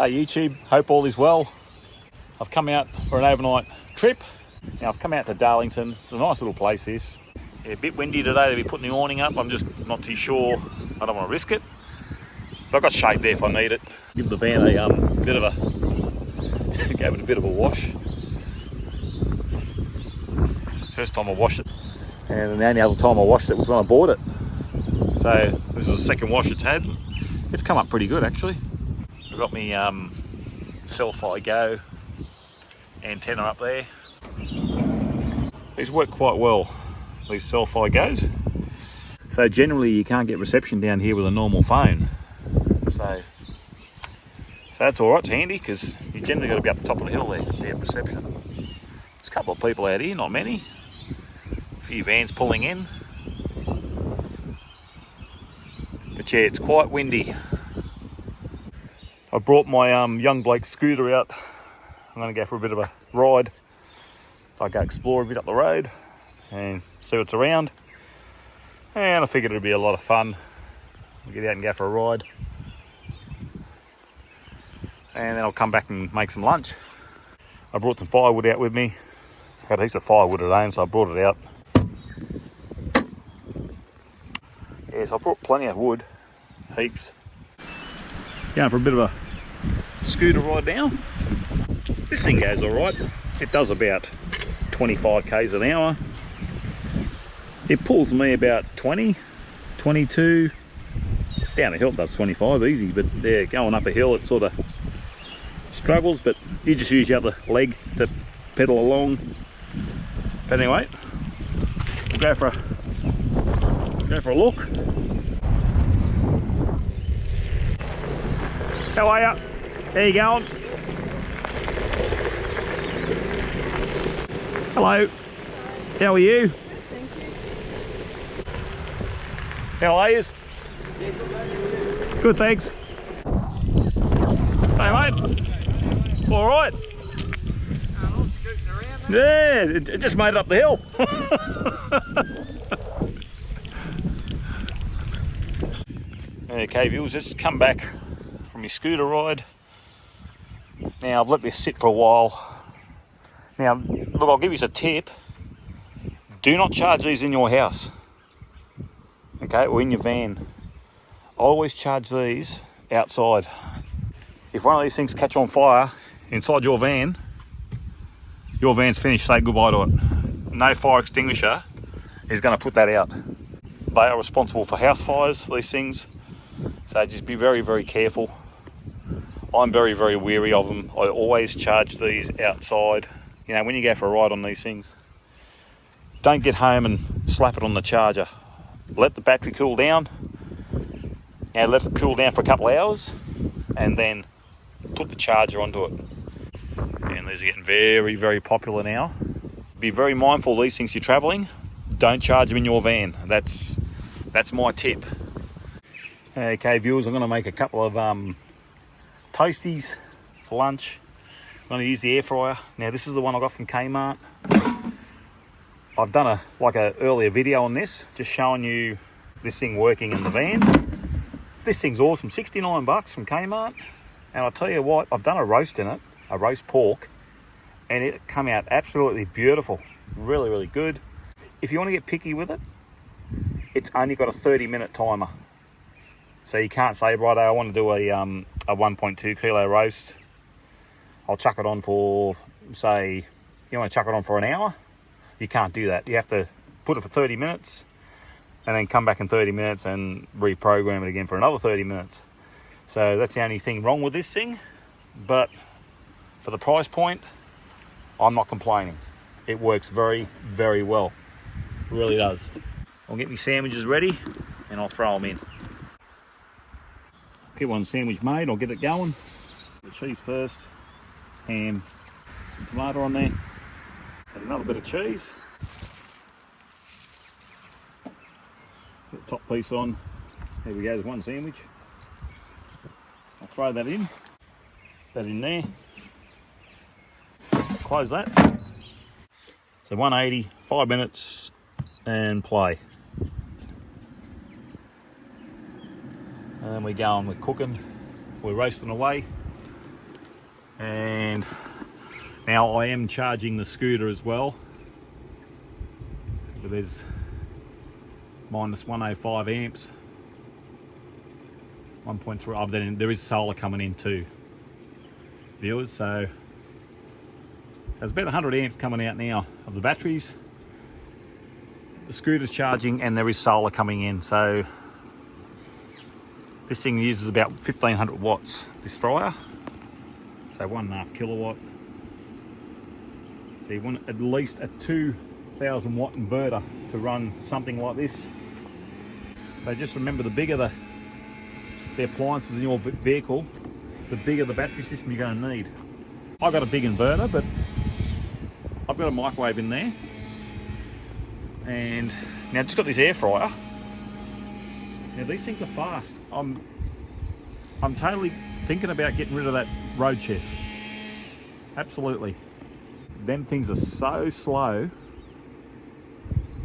Hey YouTube, hope all is well. I've come out for an overnight trip. Now I've come out to Darlington. It's a nice little place this. Yeah, a bit windy today to be putting the awning up. I'm just not too sure. I don't want to risk it. But I've got shade there if I need it. Give the van a bit of a gave it a bit of a wash. First time I washed it. And the only other time I washed it was when I bought it. So this is the second wash it's had. It's come up pretty good actually. I've got me Selfie Go antenna up there. These work quite well, these Selfie Goes. So generally you can't get reception down here with a normal phone. So that's alright, it's handy because you generally got to be up the top of the hill there to get reception. There's a couple of people out here, not many. A few vans pulling in. But yeah, it's quite windy. I brought my young bloke scooter out. I'm going to go for a bit of a ride. I go explore a bit up the road and see what's around. And I figured it'd be a lot of fun. We'll get out and go for a ride. And then I'll come back and make some lunch. I brought some firewood out with me. I had heaps of firewood at home, so I brought it out. Yeah, so I brought plenty of wood, heaps. Going for a bit of a scooter ride now. This thing goes all right. It does about 25 k's an hour. It pulls me about 20, 22. Down a hill it does 25 easy, but yeah, going up a hill it sort of struggles, but you just use your other leg to pedal along. But anyway, we'll go for a look. How are you? How you going? Hello. How are you? Thank you. How are you? Good, thanks. Hey mate. All right. I'm scooting around. Yeah, it just made it up the hill. Okay, viewers, just come back from your scooter ride. Now I've let this sit for a while. Now look, I'll give you a tip. Do not charge these in your house, okay, or in your van. I always charge these outside. If one of these things catch on fire inside your van's finished. Say goodbye to it. No fire extinguisher is going to put that out. They are responsible for house fires, these things. So just be very, very careful. I'm very, very wary of them. I always charge these outside. You know, when you go for a ride on these things, don't get home and slap it on the charger. Let the battery cool down. And let it cool down for a couple of hours, and then put the charger onto it. And these are getting very, very popular now. Be very mindful of these things you're travelling. Don't charge them in your van. That's my tip. Okay, viewers, I'm going to make a couple of toasties for lunch. I'm going to use the air fryer. Now, this is the one I got from Kmart. I've done a earlier video on this, just showing you this thing working in the van. This thing's awesome, 69 bucks from Kmart. And I'll tell you what, I've done a roast in it, a roast pork, and it come out absolutely beautiful. Really, really good. If you want to get picky with it, it's only got a 30-minute timer. So you can't say, right, I want to do a 1.2 kilo roast. I'll chuck it on for, say, you want to chuck it on for an hour? You can't do that. You have to put it for 30 minutes and then come back in 30 minutes and reprogram it again for another 30 minutes. So that's the only thing wrong with this thing. But for the price point, I'm not complaining. It works very, very well. It really does. I'll get my sandwiches ready and I'll throw them in. Get one sandwich made, I'll get it going. The cheese first, ham, some tomato on there, and another bit of cheese. Put the top piece on. There we go, there's one sandwich. I'll throw that in there. Close that. So 180, 5 minutes, and play. And we're going, we're cooking, we're roasting away. And now I am charging the scooter as well. But there's minus 105 amps. 1.3. Oh, then there is solar coming in too, viewers. So there's about 100 amps coming out now of the batteries. The scooter's charging and there is solar coming in. So this thing uses about 1500 watts, this fryer. So 1.5 kilowatt. So you want at least a 2000 watt inverter to run something like this. So just remember, the bigger the appliances in your vehicle, the bigger the battery system you're going to need. I've got a big inverter, but I've got a microwave in there. And now I've just got this air fryer. Now these things are fast. I'm totally thinking about getting rid of that road chef. Absolutely. Them things are so slow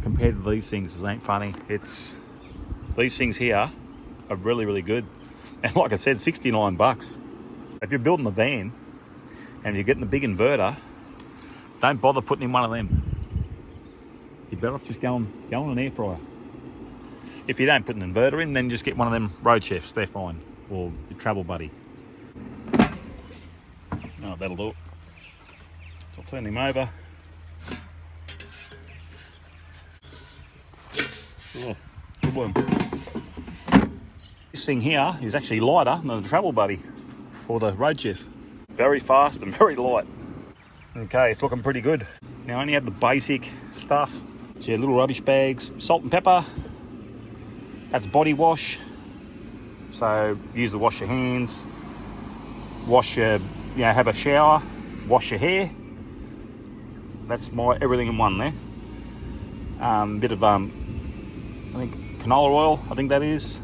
compared to these things. It ain't funny. These things here are really, really good. And like I said, 69 bucks. If you're building a van and you're getting a big inverter, don't bother putting in one of them. You're better off just going an air fryer. If you don't put an inverter in, then just get one of them road chefs. They're fine. Or your travel buddy. Oh, that'll do it. So I'll turn him over. Oh, good one. This thing here is actually lighter than the travel buddy or the road chef. Very fast and very light. Okay, it's looking pretty good. Now I only have the basic stuff. So little rubbish bags, salt and pepper. That's body wash. So use to wash your hands, wash your, have a shower, wash your hair. That's my everything in one there. Bit of I think canola oil, I think that is.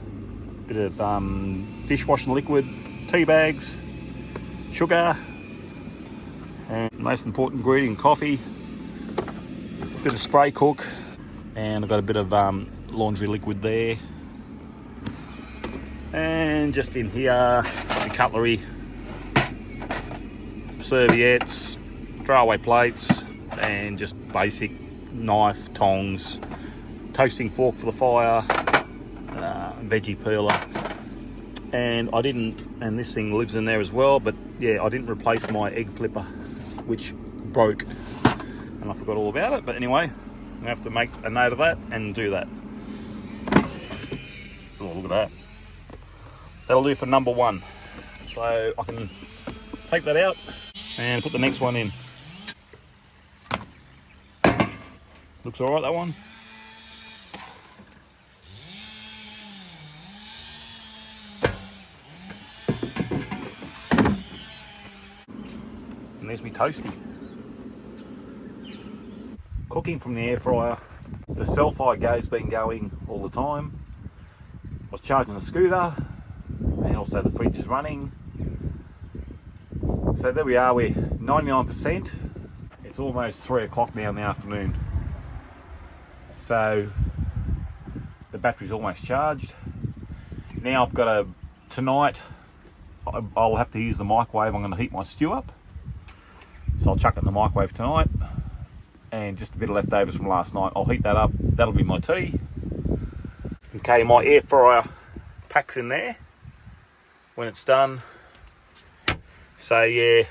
Bit of dishwashing liquid, tea bags, sugar, and the most important ingredient, coffee. Bit of spray cook, and I've got a bit of laundry liquid there. And just in here, the cutlery, serviettes, throwaway plates, and just basic knife, tongs, toasting fork for the fire, veggie peeler. And and this thing lives in there as well, but yeah, I didn't replace my egg flipper, which broke, and I forgot all about it. But anyway, I have to make a note of that and do that. Oh, look at that. That'll do for number one. So I can take that out and put the next one in. Looks all right, that one. And there's me toasty. Cooking from the air fryer. The cell-fire gate's been going all the time. I was charging the scooter, and also the fridge is running. So there we are, we're 99%. It's almost 3 o'clock now in the afternoon. So the battery's almost charged. Now I've got tonight I'll have to use the microwave. I'm going to heat my stew up. So I'll chuck it in the microwave tonight. And just a bit of leftovers from last night. I'll heat that up. That'll be my tea. Okay, my air fryer packs in there when it's done. So yeah,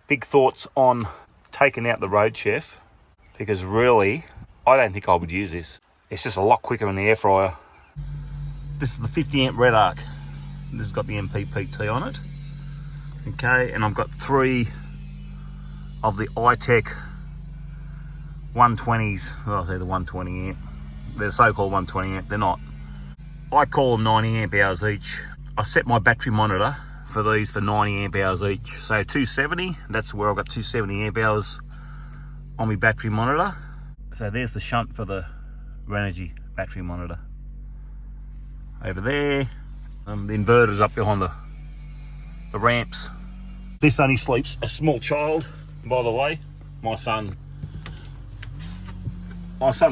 big thoughts on taking out the road chef, because really, I don't think I would use this. It's just a lot quicker in the air fryer. This is the 50 amp red arc. This has got the MPPT on it. Okay, and I've got 3 of the iTech 120s. Well, they're the 120 amp. They're so-called 120 amp. They're not. I call them 90 amp hours each. I set my battery monitor for these for 90 amp hours each. So 270, that's where I've got 270 amp hours on my battery monitor. So there's the shunt for the Renogy battery monitor. Over there, the inverter's up behind the ramps. This only sleeps a small child, by the way. My son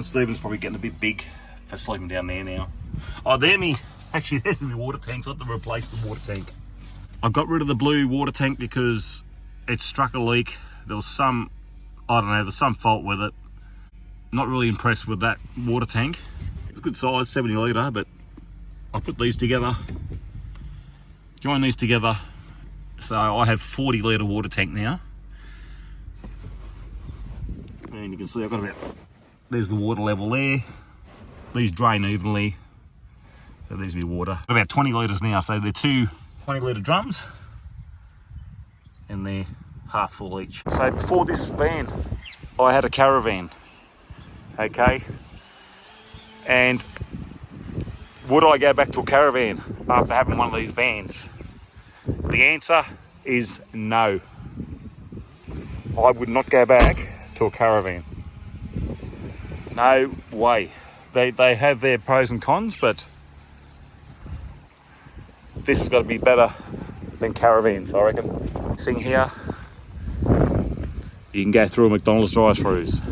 Stephen's probably getting a bit big for sleeping down there now. Oh, actually there's my water tank, so I have to replace the water tank. I got rid of the blue water tank because it struck a leak. There was some, I don't know, there's some fault with it. Not really impressed with that water tank. It's a good size, 70 litre, but I put these together, join these together. So I have 40 litre water tank now. And you can see I've got about, there's the water level there. These drain evenly. So there's my water. About 20 litres now, so they're two 20 litre drums. And they're half full each. So before this van, I had a caravan. Okay. And would I go back to a caravan after having one of these vans? The answer is no. I would not go back to a caravan. No way. They have their pros and cons, but this has got to be better than caravans, I reckon. Seeing here, you can go through a McDonald's drive-throughs.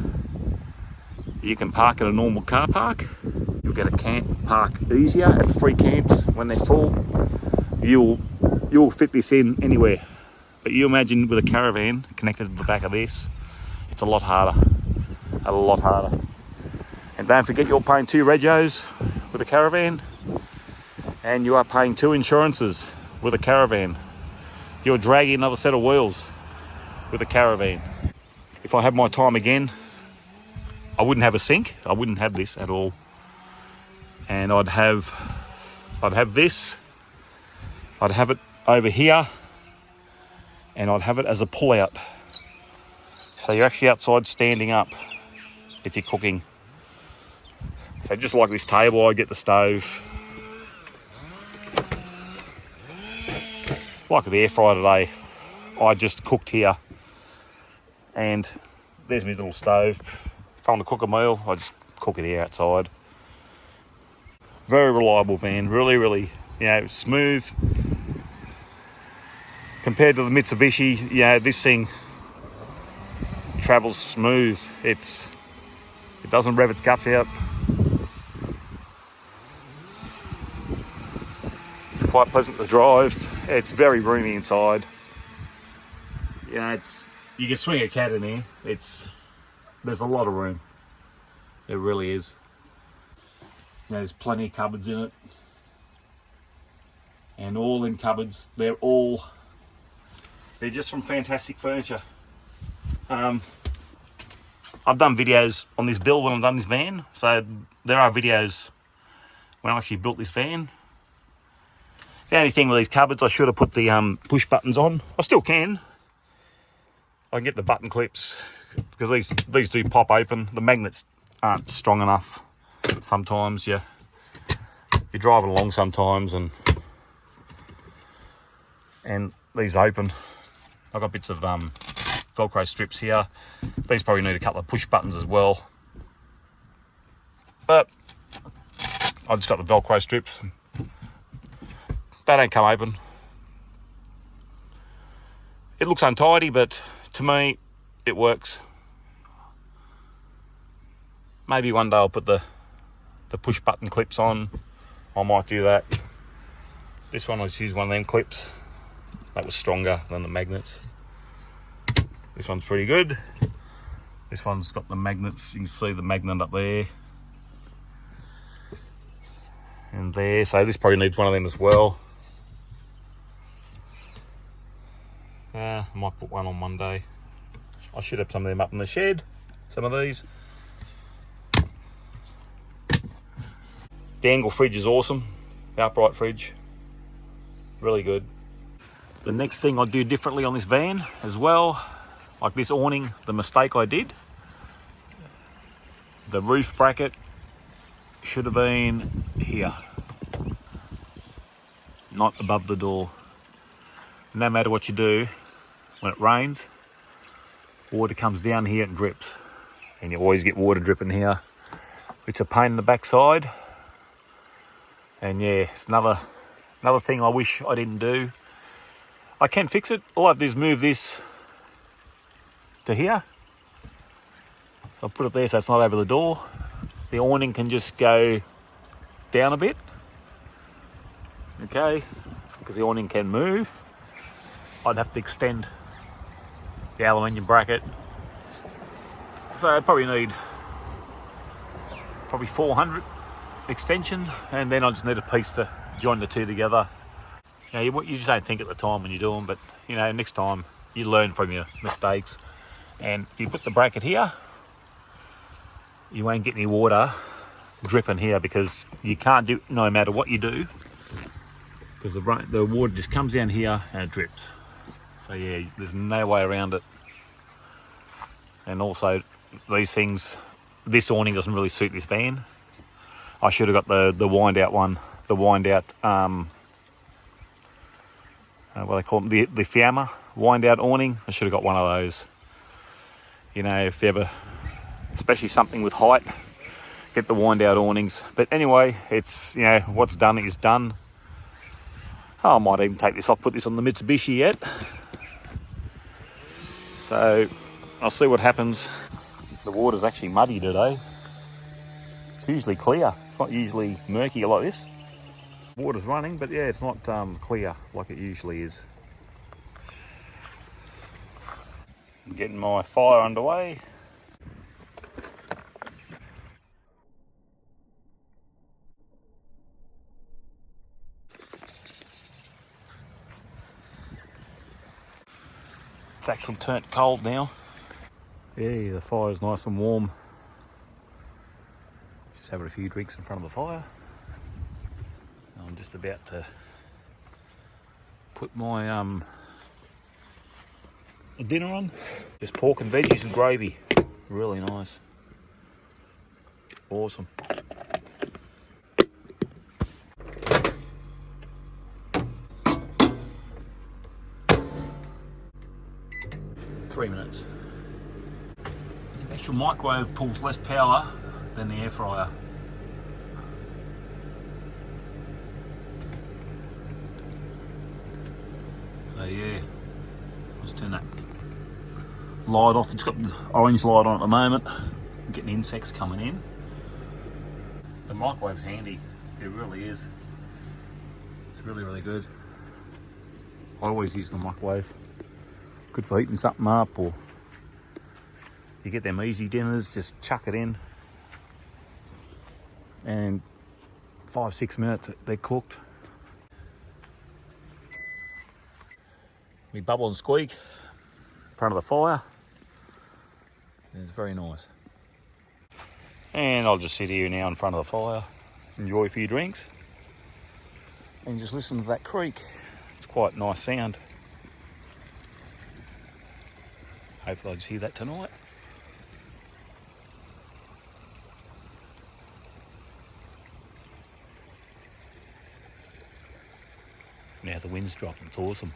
You can park at a normal car park. You'll get a camp park easier at free camps when they're full. You'll fit this in anywhere. But you imagine with a caravan connected to the back of this, it's a lot harder. A lot harder. And don't forget, you're paying 2 regos with a caravan, and you are paying 2 insurances with a caravan. You're dragging another set of wheels with a caravan. If I had my time again, I wouldn't have a sink. I wouldn't have this at all. And I'd have this. I'd have it over here, and I'd have it as a pull-out. So you're actually outside standing up if you're cooking. So just like this table, I get the stove. Like the air fryer today, I just cooked here. And there's my little stove. If I want to cook a meal, I just cook it here outside. Very reliable van, really, smooth. Compared to the Mitsubishi, this thing travels smooth. It doesn't rev its guts out. It's quite pleasant to drive. It's very roomy inside. You can swing a cat in here. There's a lot of room. There really is. There's plenty of cupboards in it. And all in cupboards, they're just from Fantastic Furniture. I've done videos on this build when I've done this van. So there are videos when I actually built this van. The only thing with these cupboards, I should have put the push buttons on. I still can. I can get the button clips because these do pop open. The magnets aren't strong enough. Sometimes you're driving along sometimes and these open. I've got bits of Velcro strips here. These probably need a couple of push buttons as well. But I've just got the Velcro strips. They don't come open. It looks untidy, but to me, it works. Maybe one day I'll put the push button clips on. I might do that. This one, I just used one of them clips. That was stronger than the magnets. This one's pretty good. This one's got the magnets. You can see the magnet up there. And there. So this probably needs one of them as well. I might put one on one day. I should have some of them up in the shed. Some of these. The angle fridge is awesome. The upright fridge. Really good. The next thing I do differently on this van as well, like this awning, the mistake I did, the roof bracket should have been here, not above the door. And no matter what you do, when it rains, water comes down here and drips. And you always get water dripping here. It's a pain in the backside. And yeah, it's another thing I wish I didn't do. I can fix it. All I have to do is move this to here. I'll put it there so it's not over the door. The awning can just go down a bit. Okay, because the awning can move. I'd have to extend the aluminium bracket. So I'd probably need 400 extension, and then I just need a piece to join the two together. You just don't think at the time when you do them, but next time you learn from your mistakes. And if you put the bracket here, you won't get any water dripping here, because you can't do, no matter what you do, because the water just comes down here and it drips. So yeah, there's no way around it. And also these things, this awning doesn't really suit this van. I should have got the wind out one, the wind out, what they call them, the Fiamma wind out awning. I should have got one of those. If you ever, especially something with height, get the wind out awnings. But anyway, it's, what's done is done. Oh, I might even take this off, put this on the Mitsubishi yet. So I'll see what happens. The water's actually muddy today. It's usually clear. It's not usually murky like this. Water's running, but yeah, it's not clear like it usually is. I'm getting my fire underway. It's actually turned cold now. Yeah, the fire's nice and warm. Just having a few drinks in front of the fire. I'm just about to put my dinner on. Just pork and veggies and gravy. Really nice. Awesome. Three minutes. The actual microwave pulls less power than the air fryer. So yeah, let's turn that light off. It's got the orange light on at the moment. I'm getting insects coming in. The microwave's handy. It really is. It's really, really good. I always use the microwave. Good for heating something up, or you get them easy dinners, just chuck it in. And 5-6 minutes, they're cooked. We bubble and squeak in front of the fire. It's very nice. And I'll just sit here now in front of the fire, enjoy a few drinks, and just listen to that creek. It's quite a nice sound. Hopefully I'll just hear that tonight. Now the wind's dropping, it's awesome.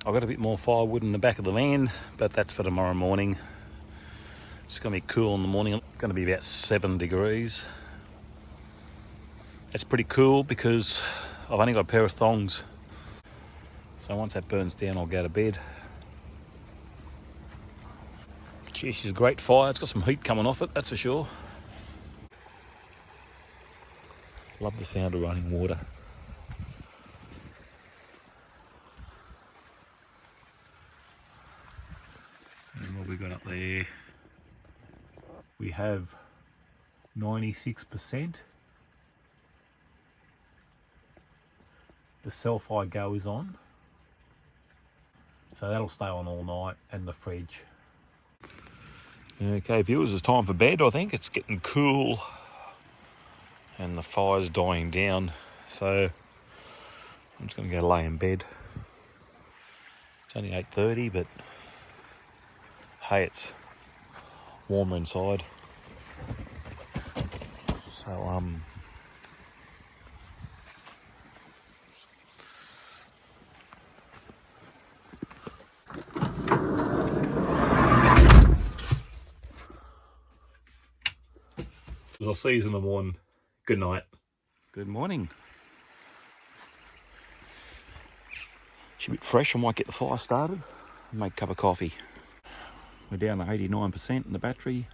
I've got a bit more firewood in the back of the van, but that's for tomorrow morning. It's going to be cool in the morning. It's going to be about 7 degrees. It's pretty cool because I've only got a pair of thongs. So once that burns down, I'll go to bed. Geez, she's a great fire. It's got some heat coming off it, that's for sure. Love the sound of running water. And what we got up there? We have 96%. The self-high go is on. So that'll stay on all night, and the fridge. Okay viewers, it's time for bed. I think it's getting cool and the fire's dying down. So I'm just going to go lay in bed. It's only 8:30, but hey, it's warmer inside. So I'll see you in the morning. Good night. Good morning. It's a bit fresh. I might get the fire started and make a cup of coffee. We're down to 89% in the battery.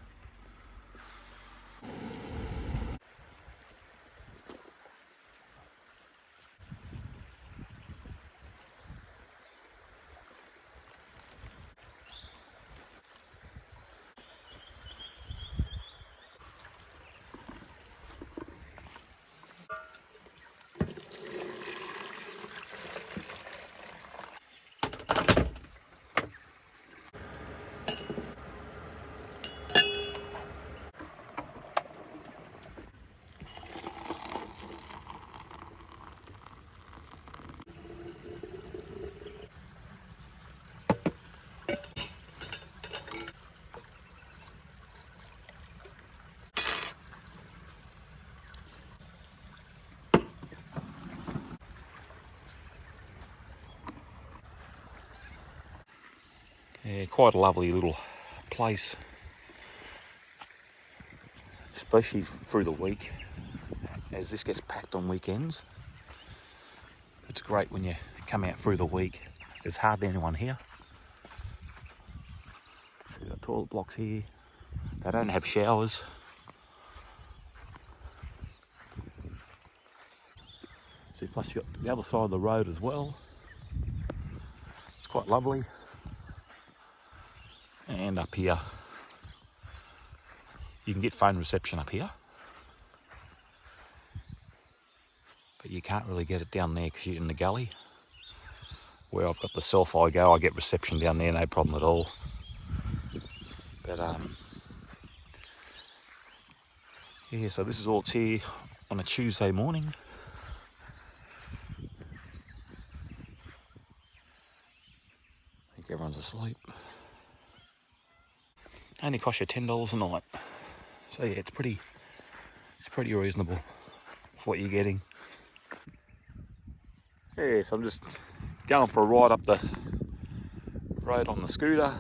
Yeah, quite a lovely little place, especially through the week, as this gets packed on weekends. It's great when you come out through the week. There's hardly anyone here. So we've got toilet blocks here. They don't have showers. See, plus you've got the other side of the road as well. It's quite lovely. And up here, you can get phone reception up here, but you can't really get it down there because you're in the gully. Where I've got the self-I go, I get reception down there, no problem at all. But yeah, so this is all it's here on a Tuesday morning. I think everyone's asleep. Only costs you $10 a night. So yeah, it's pretty reasonable for what you're getting. Yeah, so I'm just going for a ride up the road on the scooter.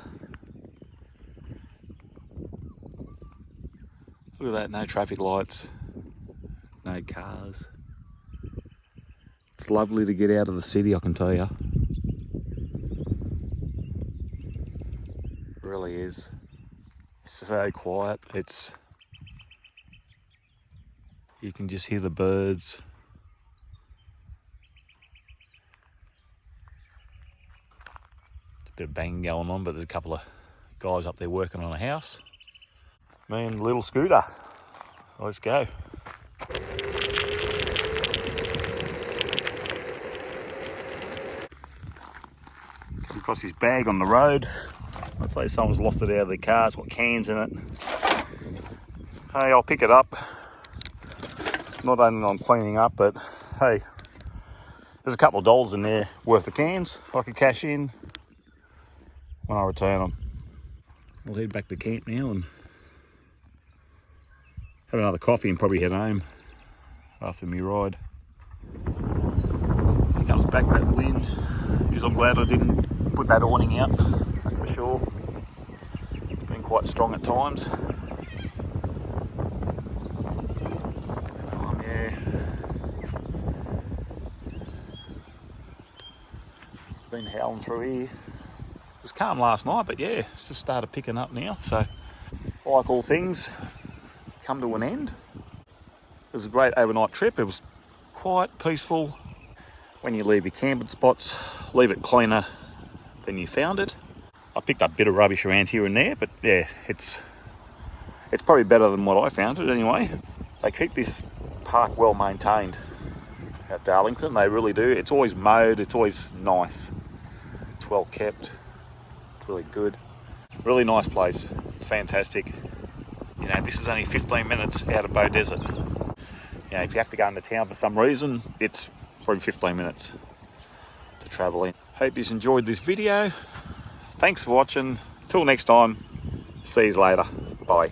Look at that, no traffic lights, no cars. It's lovely to get out of the city, I can tell you. It really is. It's so quiet. You can just hear the birds. There's a bit of banging going on, but there's a couple of guys up there working on a house. Me and little scooter. Let's go. Come across his bag on the road. I'd say someone's lost it out of their car. It's got cans in it. Hey, I'll pick it up. Not only I'm cleaning up, but hey, there's a couple of dollars in there worth of cans I could cash in when I return them. I'll head back to camp now and have another coffee and probably head home after my ride. Here comes back that wind. Because I'm glad I didn't put that awning out, that's for sure. It's been quite strong at times. Yeah. Been howling through here. It was calm last night, but yeah, it's just started picking up now. So, like all things, come to an end. It was a great overnight trip. It was quite peaceful. When you leave your camping spots, leave it cleaner than you found it. I picked up a bit of rubbish around here and there, but yeah, it's probably better than what I found it anyway. They keep this park well maintained at Darlington, they really do. It's always mowed, it's always nice. It's well kept, it's really good. Really nice place, it's fantastic. You know, this is only 15 minutes out of Bow Desert. You know, if you have to go into town for some reason, it's probably 15 minutes to travel in. Hope you've enjoyed this video. Thanks for watching. Till next time, see you later. Bye.